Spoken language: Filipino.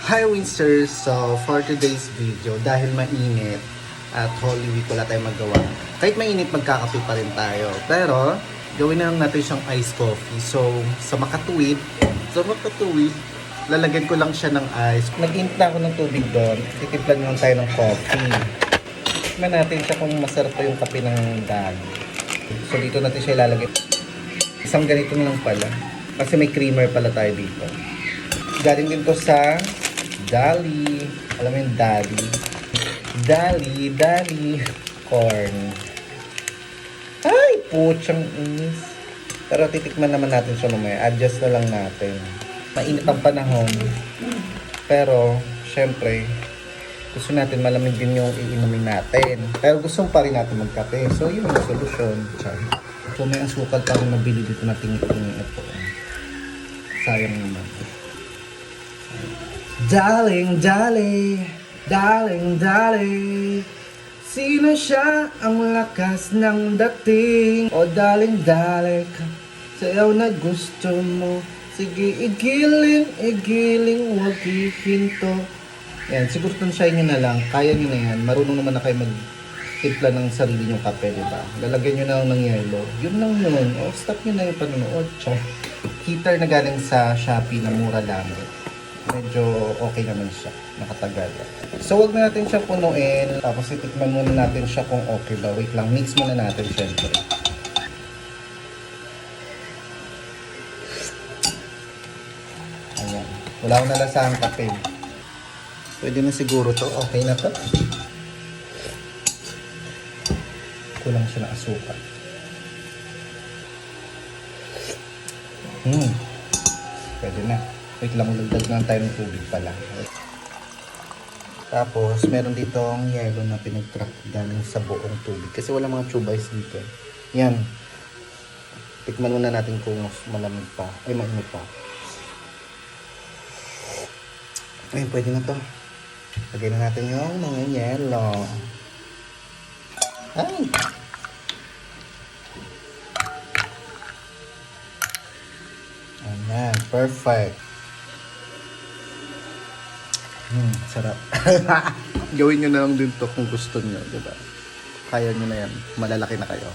Hi Winsters! So for today's video, dahil mainit at Holy Week wala tayong magawa. Kahit mainit magkakape pa rin tayo. Pero gawin na lang natin siyang iced coffee. So sa makatuwid, lalagyan ko lang siya ng ice. Nag-init na ako ng tubig doon. Titimplan lang tayo ng coffee. Tikman natin siya kung masarap pa yung kape ng dali. So dito natin siya ilalagay. Isang ganito na lang pala. Kasi may creamer pala tayo dito. Galing din to sa Dali. Alam mo yung Dali? Dali corn. Ay, putsang inis. Pero titikman naman natin siya mamaya. Adjust na lang natin. Mainit ang panahon. Pero, syempre, gusto natin malamig din yung iinumin natin. Pero gusto pa rin natin magkape. So, yun yung solusyon. So, may asukal pa rin nabili dito na tingin-tingin ito. Sayang naman. Darling, sino siya ang lakas ng dating? O darling, sayaw na gusto mo. Sige, igiling, wag hihinto. Yan, siguro tansyahin nyo na lang. Kaya nyo na yan. Marunong naman na kayo magtimpla ng sarili nyong kape, diba? Lalagyan nyo na lang ng yelo. Yun lang yun. O, stop nyo na yung panonood. Heater na galing sa Shopee na mura lang. Medyo okay naman siya. Nakatagal. So, wag na natin siya punuin. Tapos, itikman muna natin siya kung okay ba. Wait lang. Mix muna natin, syempre. Ayan. Wala ko nalasahang kape. Pwede na siguro to. Okay na to. Kulang siya ng asukal. Pwede na. Wait lang, lagdag lang tayo ng tubig pala. Tapos, meron ditong yelo na pinag-crack galing sa buong tubig. Kasi wala mga tube ice dito. Yan. Tikman muna natin kung malamig pa. Ay, mainit pa. Ayun, pwede na to. Lagay na natin yung mga yelo. Ay! Ayan, perfect. Sarap. Gawin nyo na lang din to kung gusto nyo, diba? Kaya nyo na yan. Malalaki na kayo.